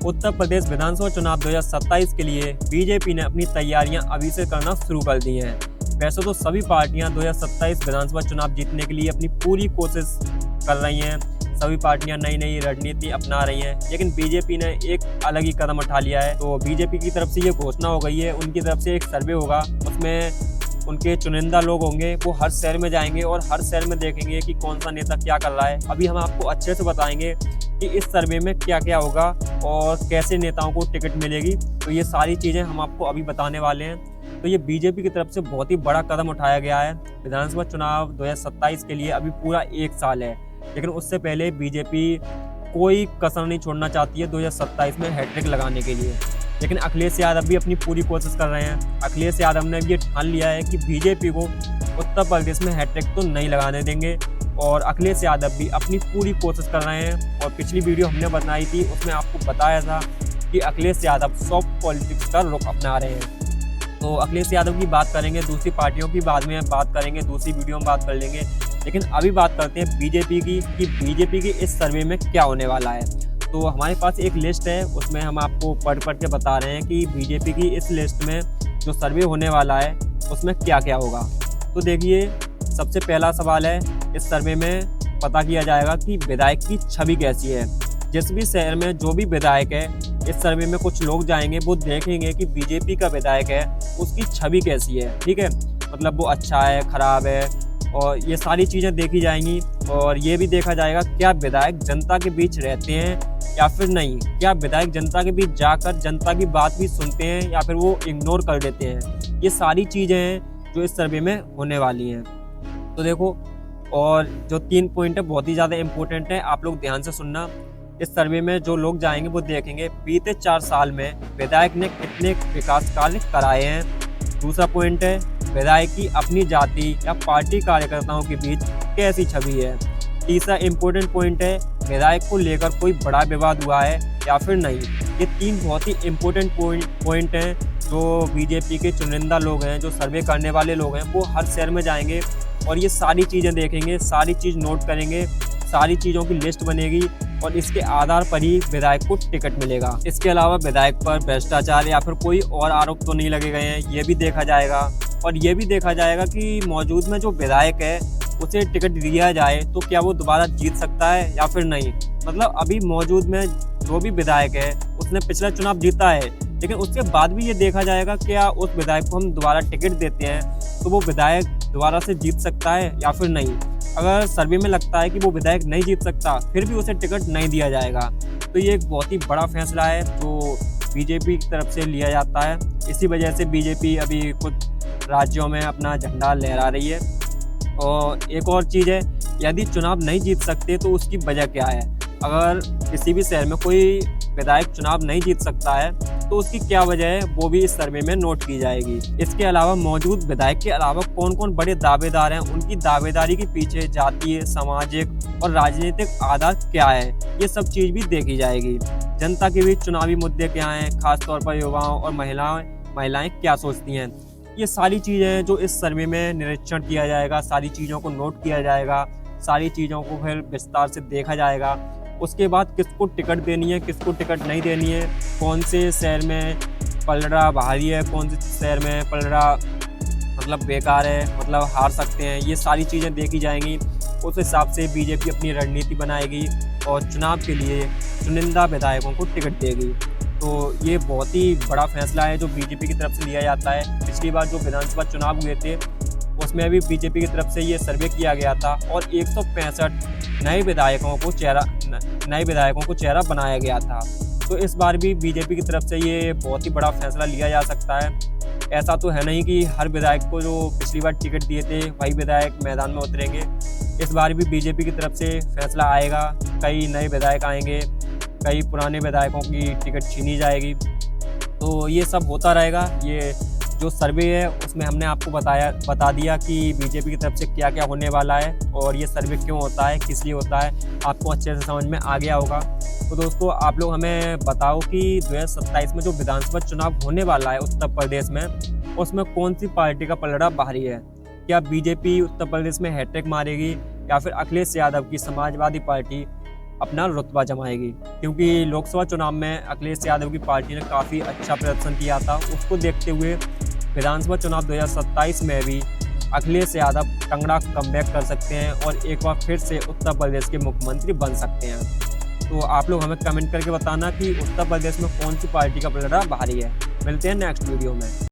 उत्तर प्रदेश विधानसभा चुनाव 2027 के लिए बीजेपी ने अपनी तैयारियां अभी से करना शुरू कर दी हैं। वैसे तो सभी पार्टियां 2027 विधानसभा चुनाव जीतने के लिए अपनी पूरी कोशिश कर रही हैं। सभी पार्टियां नई नई रणनीति अपना रही हैं, लेकिन बीजेपी ने एक अलग ही कदम उठा लिया है। तो बीजेपी की तरफ से ये घोषणा हो गई है, उनकी तरफ से एक सर्वे होगा, उसमें उनके चुनिंदा लोग होंगे, वो हर शहर में जाएंगे और हर शहर में देखेंगे कि कौन सा नेता क्या कर रहा है। अभी हम आपको अच्छे से बताएंगे कि इस सर्वे में क्या क्या होगा और कैसे नेताओं को टिकट मिलेगी। तो ये सारी चीज़ें हम आपको अभी बताने वाले हैं। तो ये बीजेपी की तरफ से बहुत ही बड़ा कदम उठाया गया है। विधानसभा चुनाव 2027 के लिए अभी पूरा 1 साल है, लेकिन उससे पहले बीजेपी कोई कसर नहीं छोड़ना चाहती है 2027 में हैट्रिक लगाने के लिए। लेकिन अखिलेश यादव भी अपनी पूरी कोशिश कर रहे हैं। अखिलेश यादव ने भी ये ठान लिया है कि बीजेपी को उत्तर प्रदेश में हैट्रिक तो नहीं लगाने देंगे, और अखिलेश यादव भी अपनी पूरी कोशिश कर रहे हैं। और पिछली वीडियो हमने बनाई थी, उसमें आपको बताया था कि अखिलेश यादव सॉफ्ट पॉलिटिक्स का रुख अपना रहे हैं। तो अखिलेश यादव की बात करेंगे, दूसरी पार्टियों की बाद में बात करेंगे, दूसरी वीडियो में बात कर लेंगे। लेकिन अभी बात करते हैं बीजेपी की कि बीजेपी के इस सर्वे में क्या होने वाला है। तो हमारे पास एक लिस्ट है, उसमें हम आपको पढ़ के बता रहे हैं कि बीजेपी की इस लिस्ट में जो सर्वे होने वाला है उसमें क्या क्या होगा। तो देखिए, सबसे पहला सवाल है, इस सर्वे में पता किया जाएगा कि विधायक की छवि कैसी है। जिस भी शहर में जो भी विधायक है, इस सर्वे में कुछ लोग जाएंगे, वो देखेंगे कि बीजेपी का विधायक है उसकी छवि कैसी है। ठीक है, मतलब वो अच्छा है, खराब है, और ये सारी चीज़ें देखी जाएंगी। और ये भी देखा जाएगा क्या विधायक जनता के बीच रहते हैं या फिर नहीं, क्या विधायक जनता के बीच जाकर जनता की बात भी सुनते हैं या फिर वो इग्नोर कर देते हैं। ये सारी चीज़ें हैं जो इस सर्वे में होने वाली हैं। तो देखो, और जो 3 पॉइंट है बहुत ही ज़्यादा इम्पोर्टेंट है, आप लोग ध्यान से सुनना। इस सर्वे में जो लोग जाएंगे वो देखेंगे बीते 4 साल में विधायक ने कितने विकास कार्य कराए हैं। दूसरा पॉइंट है, विधायक की अपनी जाति या पार्टी कार्यकर्ताओं के बीच कैसी छवि है। तीसरा इम्पोर्टेंट पॉइंट है, विधायक को लेकर कोई बड़ा विवाद हुआ है या फिर नहीं। ये 3 बहुत ही इम्पोर्टेंट पॉइंट हैं जो बीजेपी के चुनिंदा लोग हैं, जो सर्वे करने वाले लोग हैं, वो हर शहर में जाएंगे और ये सारी चीज़ें देखेंगे, सारी चीज़ नोट करेंगे, सारी चीज़ों की लिस्ट बनेगी और इसके आधार पर ही विधायक को टिकट मिलेगा। इसके अलावा विधायक पर भ्रष्टाचार या फिर कोई और आरोप तो नहीं लगे गए हैं, ये भी देखा जाएगा। और ये भी देखा जाएगा कि मौजूद में जो विधायक है उसे टिकट दिया जाए तो क्या वो दोबारा जीत सकता है या फिर नहीं। मतलब अभी मौजूद में जो भी विधायक है उसने पिछला चुनाव जीता है, लेकिन उसके बाद भी ये देखा जाएगा क्या उस विधायक को हम दोबारा टिकट देते हैं तो वो विधायक दोबारा से जीत सकता है या फिर नहीं। अगर सर्वे में लगता है कि वो विधायक नहीं जीत सकता, फिर भी उसे टिकट नहीं दिया जाएगा। तो ये एक बहुत ही बड़ा फैसला है जो बीजेपी की तरफ से लिया जाता है। इसी वजह से बीजेपी अभी कुछ राज्यों में अपना झंडा लहरा रही है। और एक और चीज़ है, यदि चुनाव नहीं जीत सकते तो उसकी वजह क्या है। अगर किसी भी शहर में कोई विधायक चुनाव नहीं जीत सकता है तो उसकी क्या वजह है, वो भी इस सर्वे में नोट की जाएगी। इसके अलावा मौजूद विधायक के अलावा कौन कौन बड़े दावेदार हैं, उनकी दावेदारी के पीछे जातीय, सामाजिक और राजनीतिक आधार क्या है, ये सब चीज़ भी देखी जाएगी। जनता के बीच चुनावी मुद्दे क्या हैं, खासतौर पर युवाओं और महिलाएं क्या सोचती हैं, ये सारी चीज़ें जो इस सर्वे में निरीक्षण किया जाएगा, सारी चीज़ों को नोट किया जाएगा, सारी चीज़ों को फिर विस्तार से देखा जाएगा। उसके बाद किसको टिकट देनी है, किसको टिकट नहीं देनी है, कौन से शहर में पलड़ा भारी है, कौन से शहर में पलड़ा मतलब बेकार है, मतलब हार सकते हैं, ये सारी चीज़ें देखी जाएंगी। उस हिसाब से बीजेपी अपनी रणनीति बनाएगी और चुनाव के लिए चुनिंदा विधायकों को टिकट देगी। तो ये बहुत ही बड़ा फैसला है जो बीजेपी की तरफ से लिया जाता है। पिछली बार जो विधानसभा चुनाव हुए थे उसमें भी बीजेपी की तरफ से ये सर्वे किया गया था और 165 नए विधायकों को चेहरा बनाया गया था। तो इस बार भी बीजेपी की तरफ से ये बहुत ही बड़ा फैसला लिया जा सकता है। ऐसा तो है नहीं कि हर विधायक को जो पिछली बार टिकट दिए थे वही विधायक मैदान में उतरेंगे। इस बार भी बीजेपी की तरफ से फैसला आएगा, कई नए विधायक आएंगे, कई पुराने विधायकों की टिकट छीनी जाएगी। तो ये सब होता रहेगा। ये जो सर्वे है उसमें हमने आपको बता दिया कि बीजेपी की तरफ से क्या क्या होने वाला है और ये सर्वे क्यों होता है, किस लिए होता है, आपको अच्छे से समझ में आ गया होगा। तो दोस्तों, आप लोग हमें बताओ कि 2027 में जो विधानसभा चुनाव होने वाला है उत्तर प्रदेश में, उसमें कौन सी पार्टी का पलड़ा भारी है। क्या बीजेपी उत्तर प्रदेश में हैट्रिक मारेगी या फिर अखिलेश यादव की समाजवादी पार्टी अपना रुतबा जमाएगी, क्योंकि लोकसभा चुनाव में अखिलेश यादव की पार्टी ने काफ़ी अच्छा प्रदर्शन किया था। उसको देखते हुए विधानसभा चुनाव 2027 में भी अखिलेश यादव तगड़ा कमबैक कर सकते हैं और एक बार फिर से उत्तर प्रदेश के मुख्यमंत्री बन सकते हैं। तो आप लोग हमें कमेंट करके बताना कि उत्तर प्रदेश में कौन सी पार्टी का पलड़ा भारी है। मिलते हैं नेक्स्ट वीडियो में।